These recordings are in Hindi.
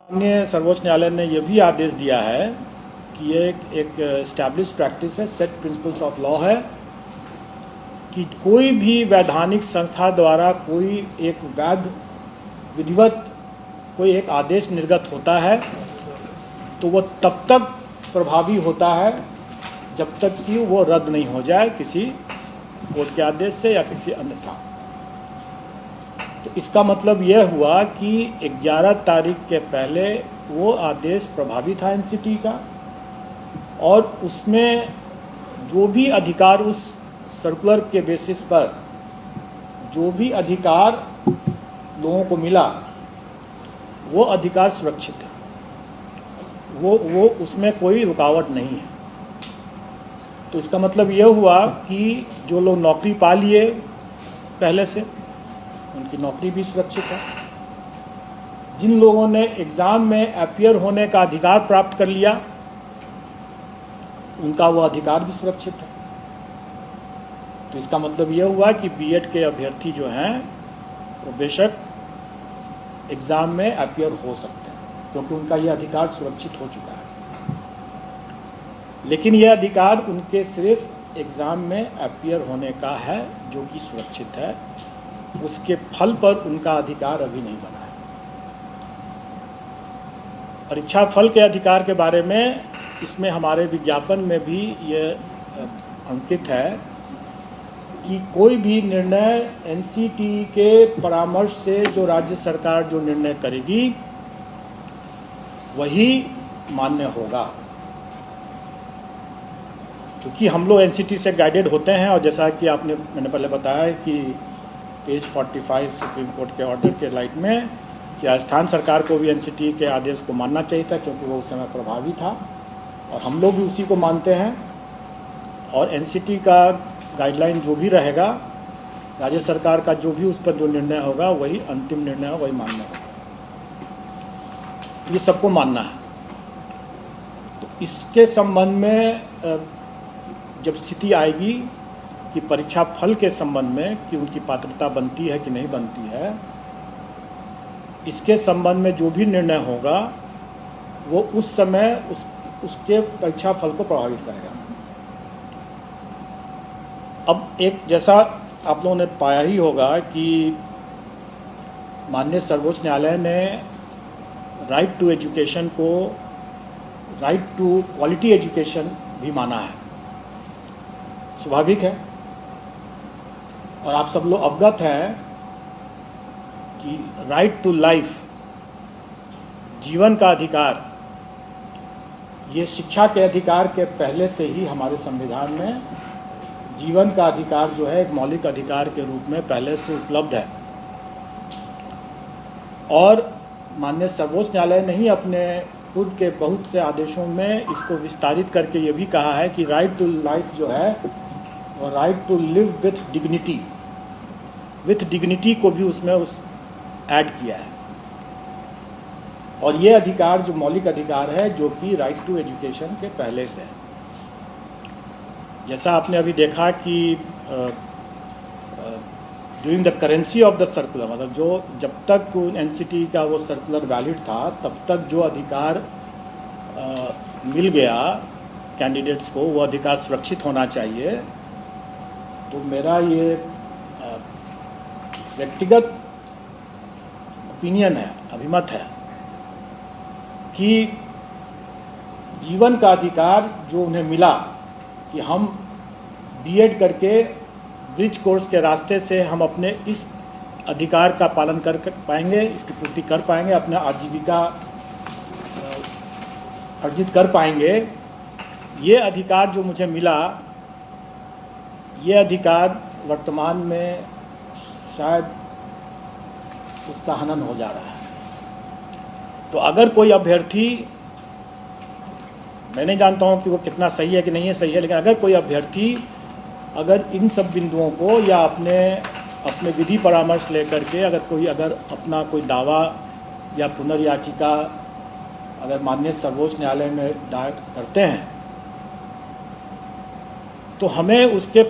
माननीय सर्वोच्च न्यायालय ने यह भी आदेश दिया है कि ये एक एस्टैब्लिश प्रैक्टिस है, सेट प्रिंसिपल्स ऑफ लॉ है कि कोई भी वैधानिक संस्था द्वारा कोई एक वैध विधिवत कोई एक आदेश निर्गत होता है तो वो तब तक प्रभावी होता है जब तक कि वो रद्द नहीं हो जाए किसी कोर्ट के आदेश से या किसी अन्यथा। तो इसका मतलब यह हुआ कि 11 तारीख के पहले वो आदेश प्रभावी था एनसीटी का, और उसमें जो भी अधिकार उस सर्कुलर के बेसिस पर जो भी अधिकार लोगों को मिला वो अधिकार सुरक्षित है, वो उसमें कोई रुकावट नहीं है। तो इसका मतलब यह हुआ कि जो लोग नौकरी पा लिए पहले से उनकी नौकरी भी सुरक्षित है, जिन लोगों ने एग्ज़ाम में अपीयर होने का अधिकार प्राप्त कर लिया उनका वो अधिकार भी सुरक्षित है। तो इसका मतलब यह हुआ कि बीएड के अभ्यर्थी जो हैं वो बेशक एग्ज़ाम में अपीयर हो सकते हैं क्योंकि उनका ये अधिकार सुरक्षित हो चुका है। लेकिन यह अधिकार उनके सिर्फ एग्ज़ाम में अपीयर होने का है जो कि सुरक्षित है, उसके फल पर उनका अधिकार अभी नहीं बना है। परीक्षा फल के अधिकार के बारे में इसमें हमारे विज्ञापन में भी ये अंकित है कि कोई भी निर्णय एनसीटी के परामर्श से जो राज्य सरकार जो निर्णय करेगी वही मान्य होगा, क्योंकि हम लोग एनसीटी से गाइडेड होते हैं। और जैसा कि मैंने पहले बताया कि पेज 45 सुप्रीम कोर्ट के ऑर्डर के लाइट में कि राजस्थान सरकार को भी एनसीटी के आदेश को मानना चाहिए था क्योंकि वो उस समय प्रभावी था, और हम लोग भी उसी को मानते हैं। और एनसीटी का गाइडलाइन जो भी रहेगा, राज्य सरकार का जो भी उस पर जो निर्णय होगा वही अंतिम निर्णय हो, वही मान्य होगा। ये सबको मानना है। तो इसके संबंध में जब स्थिति आएगी कि परीक्षा फल के संबंध में कि उनकी पात्रता बनती है कि नहीं बनती है, इसके संबंध में जो भी निर्णय होगा वो उस समय उसके परीक्षा फल को प्रभावित करेगा। अब एक जैसा आप लोगों ने पाया ही होगा कि माननीय सर्वोच्च न्यायालय ने राइट टू एजुकेशन को राइट टू क्वालिटी एजुकेशन भी माना है। स्वाभाविक है, और आप सब लोग अवगत हैं कि राइट टू लाइफ, जीवन का अधिकार, ये शिक्षा के अधिकार के पहले से ही हमारे संविधान में जीवन का अधिकार जो है एक मौलिक अधिकार के रूप में पहले से उपलब्ध है। और माननीय सर्वोच्च न्यायालय ने ही अपने पूर्व के बहुत से आदेशों में इसको विस्तारित करके ये भी कहा है कि राइट टू लाइफ जो है और right to live with dignity को भी उसमें ऐड किया है। और ये अधिकार जो मौलिक अधिकार है जो कि राइट टू एजुकेशन के पहले से है। जैसा आपने अभी देखा कि during the currency of the circular, मतलब जो जब तक एनसीटी का वो सर्कुलर वैलिड था तब तक जो अधिकार मिल गया कैंडिडेट्स को वो अधिकार सुरक्षित होना चाहिए। तो मेरा ये व्यक्तिगत ओपिनियन है, अभिमत है कि जीवन का अधिकार जो उन्हें मिला कि हम बीएड करके ब्रिज कोर्स के रास्ते से हम अपने इस अधिकार का पालन कर पाएंगे, इसकी पूर्ति कर पाएंगे, अपना आजीविका अर्जित कर पाएंगे। ये अधिकार जो मुझे मिला, ये अधिकार वर्तमान में शायद उसका हनन हो जा रहा है। तो अगर कोई अभ्यर्थी, मैं नहीं जानता हूँ कि वो कितना सही है कि नहीं है सही है, लेकिन अगर कोई अभ्यर्थी अगर इन सब बिंदुओं को या अपने विधि परामर्श लेकर के अगर अपना कोई दावा या पुनर्याचिका अगर माननीय सर्वोच्च न्यायालय में दायर करते हैं तो हमें उसके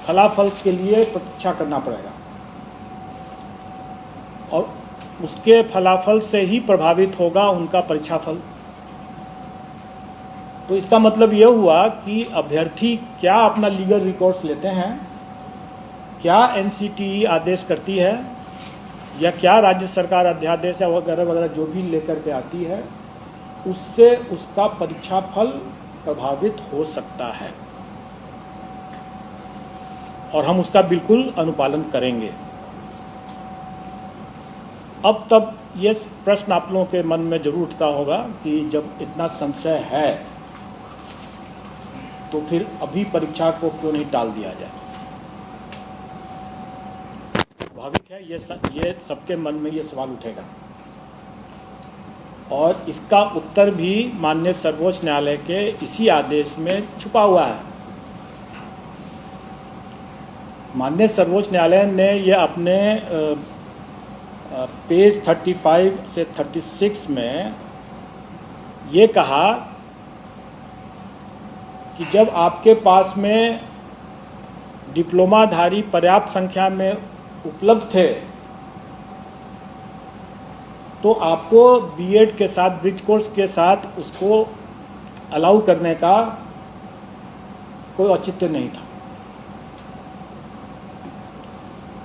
फलाफल के लिए प्रतीक्षा करना पड़ेगा। और उसके फलाफल से ही प्रभावित होगा उनका परीक्षा फल। तो इसका मतलब यह हुआ कि अभ्यर्थी क्या अपना लीगल रिकॉर्ड्स लेते हैं, क्या एनसीटीई आदेश करती है, या क्या राज्य सरकार अध्यादेश या वगैरह वगैरह जो भी लेकर के आती है, उससे उसका परीक्षा फल प्रभावित हो सकता है और हम उसका बिल्कुल अनुपालन करेंगे। अब तब ये प्रश्न आप लोगों के मन में जरूर उठता होगा कि जब इतना संशय है तो फिर अभी परीक्षा को क्यों नहीं टाल दिया जाए। स्वाभाविक है, ये सबके मन में ये सवाल उठेगा और इसका उत्तर भी माननीय सर्वोच्च न्यायालय के इसी आदेश में छुपा हुआ है। माननीय सर्वोच्च न्यायालय ने यह अपने पेज 35 से 36 में ये कहा कि जब आपके पास में डिप्लोमाधारी पर्याप्त संख्या में उपलब्ध थे तो आपको बीएड के साथ, ब्रिज कोर्स के साथ उसको अलाउ करने का कोई औचित्य नहीं था।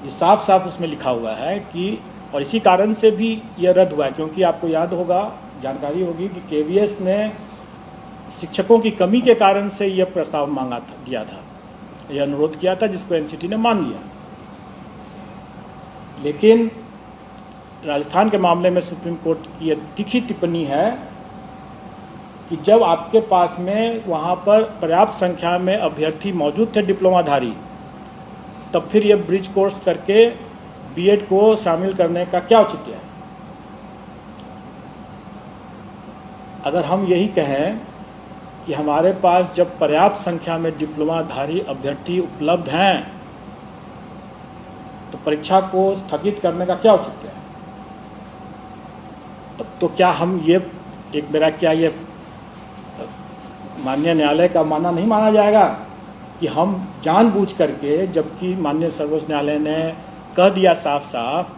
ये साफ साफ उसमें लिखा हुआ है कि, और इसी कारण से भी यह रद्द हुआ है क्योंकि आपको याद होगा, जानकारी होगी कि केवीएस ने शिक्षकों की कमी के कारण से यह प्रस्ताव दिया था, यह अनुरोध किया था, जिसको एनसीटी ने मान लिया। लेकिन राजस्थान के मामले में सुप्रीम कोर्ट की यह तीखी टिप्पणी है कि जब आपके पास में वहाँ पर पर्याप्त संख्या में अभ्यर्थी मौजूद थे डिप्लोमाधारी, तब फिर यह ब्रिज कोर्स करके बीएड को शामिल करने का क्या औचित्य है। अगर हम यही कहें कि हमारे पास जब पर्याप्त संख्या में डिप्लोमाधारी अभ्यर्थी उपलब्ध हैं तो परीक्षा को स्थगित करने का क्या औचित्य है, तब तो क्या हम ये क्या ये माननीय न्यायालय का मानना नहीं माना जाएगा कि हम जानबूझ करके, जबकि माननीय सर्वोच्च न्यायालय ने कह दिया साफ साफ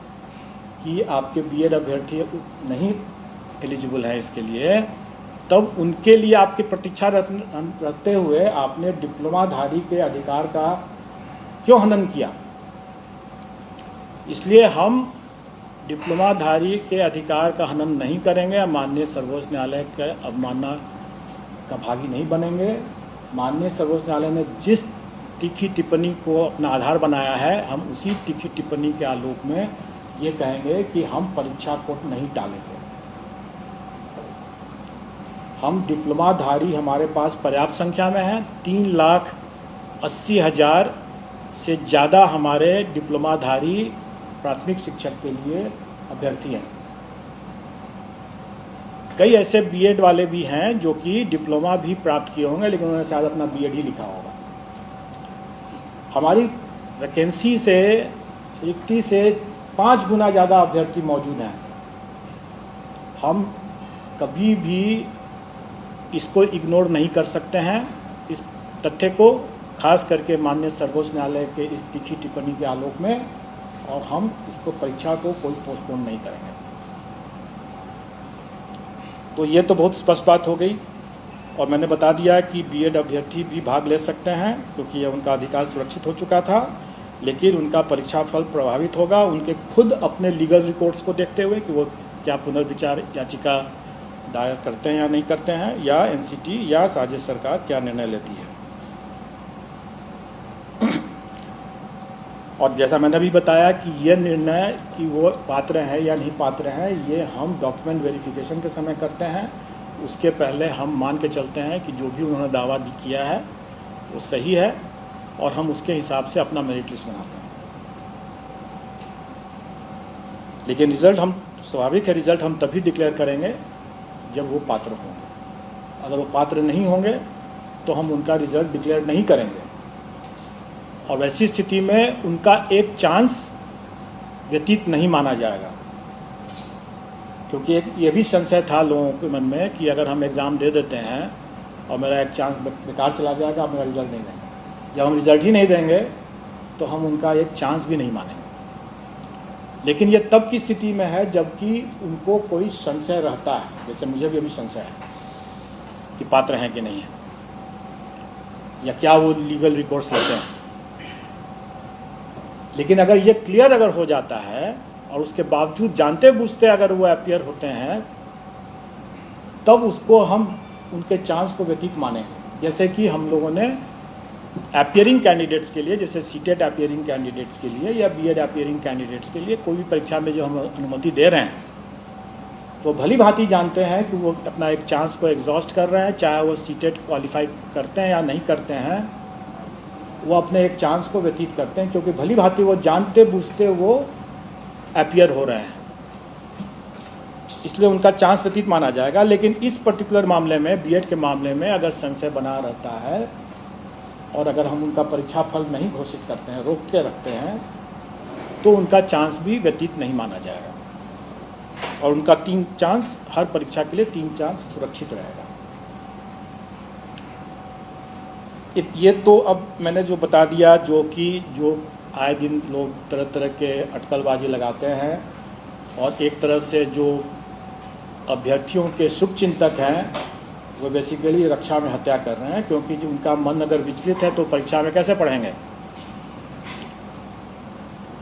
कि आपके बीएड अभ्यर्थी नहीं एलिजिबल है इसके लिए, तब उनके लिए आपकी प्रतीक्षा रखते हुए आपने डिप्लोमाधारी के अधिकार का क्यों हनन किया। इसलिए हम डिप्लोमाधारी के अधिकार का हनन नहीं करेंगे, माननीय सर्वोच्च न्यायालय के अवमानना का भागी नहीं बनेंगे। माननीय सर्वोच्च न्यायालय ने जिस तीखी टिप्पणी को अपना आधार बनाया है, हम उसी तीखी टिप्पणी के आलोक में ये कहेंगे कि हम परीक्षा को नहीं टालेंगे। हम डिप्लोमाधारी हमारे पास पर्याप्त संख्या में हैं, 3,80,000 से ज़्यादा हमारे डिप्लोमाधारी प्राथमिक शिक्षक के लिए अभ्यर्थी हैं। कई ऐसे बीएड वाले भी हैं जो कि डिप्लोमा भी प्राप्त किए होंगे लेकिन उन्होंने शायद अपना बीएड ही लिखा होगा। हमारी वैकेंसी से रिक्ति से 5 गुना ज़्यादा अभ्यर्थी मौजूद हैं। हम कभी भी इसको इग्नोर नहीं कर सकते हैं, इस तथ्य को, खास करके माननीय सर्वोच्च न्यायालय के इस तीखी टिप्पणी के आलोक में, और हम इसको परीक्षा को कोई पोस्टपोन नहीं करेंगे। तो ये तो बहुत स्पष्ट बात हो गई और मैंने बता दिया कि बीएड अभ्यर्थी भी भाग ले सकते हैं क्योंकि ये उनका अधिकार सुरक्षित हो चुका था, लेकिन उनका परीक्षा फल प्रभावित होगा उनके खुद अपने लीगल रिकॉर्ड्स को देखते हुए कि वो क्या पुनर्विचार याचिका दायर करते हैं या नहीं करते हैं, या एनसीटी या राज्य सरकार क्या निर्णय लेती है। और जैसा मैंने अभी बताया कि ये निर्णय कि वो पात्र हैं या नहीं पात्र हैं, ये हम डॉक्यूमेंट वेरिफिकेशन के समय करते हैं। उसके पहले हम मान के चलते हैं कि जो भी उन्होंने दावा किया है वो सही है और हम उसके हिसाब से अपना मेरिट लिस्ट बनाते हैं। लेकिन रिज़ल्ट हम, स्वाभाविक है, रिज़ल्ट हम तभी डिक्लेयर करेंगे जब वो पात्र होंगे। अगर वो पात्र नहीं होंगे तो हम उनका रिज़ल्ट डिक्लेयर नहीं करेंगे और वैसी स्थिति में उनका एक चांस व्यतीत नहीं माना जाएगा, क्योंकि एक ये भी संशय था लोगों के मन में कि अगर हम एग्ज़ाम दे देते हैं और मेरा एक चांस बेकार चला जाएगा, मेरा रिज़ल्ट नहीं देंगे। जब हम रिज़ल्ट ही नहीं देंगे तो हम उनका एक चांस भी नहीं मानेंगे। लेकिन ये तब की स्थिति में है जबकि उनको कोई संशय रहता है, जैसे मुझे भी अभी संशय है कि पात्र हैं कि नहीं है, या क्या वो लीगल रिकॉर्ड्स लेते हैं। लेकिन अगर ये क्लियर अगर हो जाता है और उसके बावजूद जानते बूझते अगर वो अपीयर होते हैं, तब उसको हम उनके चांस को व्यतीत मानेंगे। जैसे कि हम लोगों ने अपीयरिंग कैंडिडेट्स के लिए, जैसे सीटेट अपीयरिंग कैंडिडेट्स के लिए या बीएड अपीयरिंग कैंडिडेट्स के लिए कोई भी परीक्षा में जो हम अनुमति दे रहे हैं, तो भली भांति जानते हैं कि वो अपना एक चांस को एग्जॉस्ट कर रहे हैं, चाहे वो सीटेट क्वालिफाई करते हैं या नहीं करते हैं, वो अपने एक चांस को व्यतीत करते हैं, क्योंकि भली भांति वो जानते बूझते वो अपीयर हो रहे हैं, इसलिए उनका चांस व्यतीत माना जाएगा। लेकिन इस पर्टिकुलर मामले में, बीएड के मामले में, अगर संशय बना रहता है और अगर हम उनका परीक्षा फल नहीं घोषित करते हैं, रोक के रखते हैं, तो उनका चांस भी व्यतीत नहीं माना जाएगा और उनका 3 चांस, हर परीक्षा के लिए 3 चांस सुरक्षित रहेगा। ये तो अब मैंने जो बता दिया, जो आए दिन लोग तरह तरह के अटकलबाजी लगाते हैं और एक तरह से जो अभ्यर्थियों के शुभचिंतक हैं वो बेसिकली रक्षा में हत्या कर रहे हैं, क्योंकि जो उनका मन अगर विचलित है तो परीक्षा में कैसे पढ़ेंगे,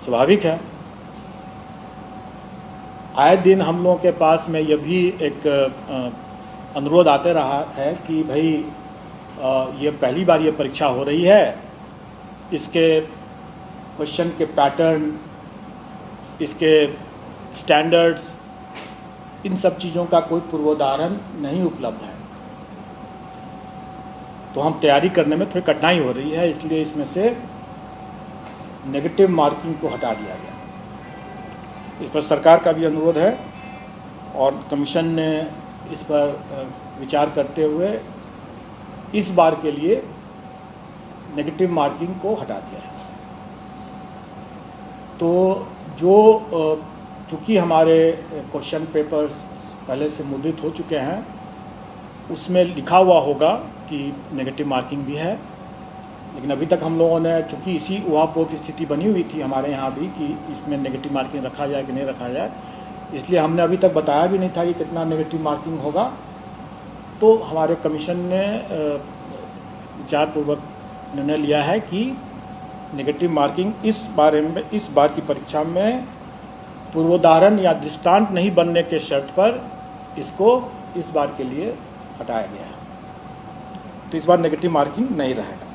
स्वाभाविक है। आए दिन हम लोगों के पास में यह भी एक अनुरोध आते रहा है कि भाई ये पहली बार ये परीक्षा हो रही है, इसके क्वेश्चन के पैटर्न, इसके स्टैंडर्ड्स, इन सब चीज़ों का कोई पूर्वोदाहरण नहीं उपलब्ध है, तो हम तैयारी करने में थोड़ी कठिनाई हो रही है, इसलिए इसमें से नेगेटिव मार्किंग को हटा दिया गया। इस पर सरकार का भी अनुरोध है और कमीशन ने इस पर विचार करते हुए इस बार के लिए नेगेटिव मार्किंग को हटा दिया है। तो जो चूँकि हमारे क्वेश्चन पेपर्स पहले से मुद्रित हो चुके हैं, उसमें लिखा हुआ होगा कि नेगेटिव मार्किंग भी है, लेकिन अभी तक हम लोगों ने, चूँकि इसी उहापोह की स्थिति बनी हुई थी हमारे यहाँ भी कि इसमें नेगेटिव मार्किंग रखा जाए कि नहीं रखा जाए, इसलिए हमने अभी तक बताया भी नहीं था कि कितना नेगेटिव मार्किंग होगा। तो हमारे कमीशन ने विचारपूर्वक निर्णय लिया है कि नेगेटिव मार्किंग इस बार की परीक्षा में पूर्वोदाहरण या दृष्टांत नहीं बनने के शर्त पर इसको इस बार के लिए हटाया गया है। तो इस बार नेगेटिव मार्किंग नहीं रहेगा।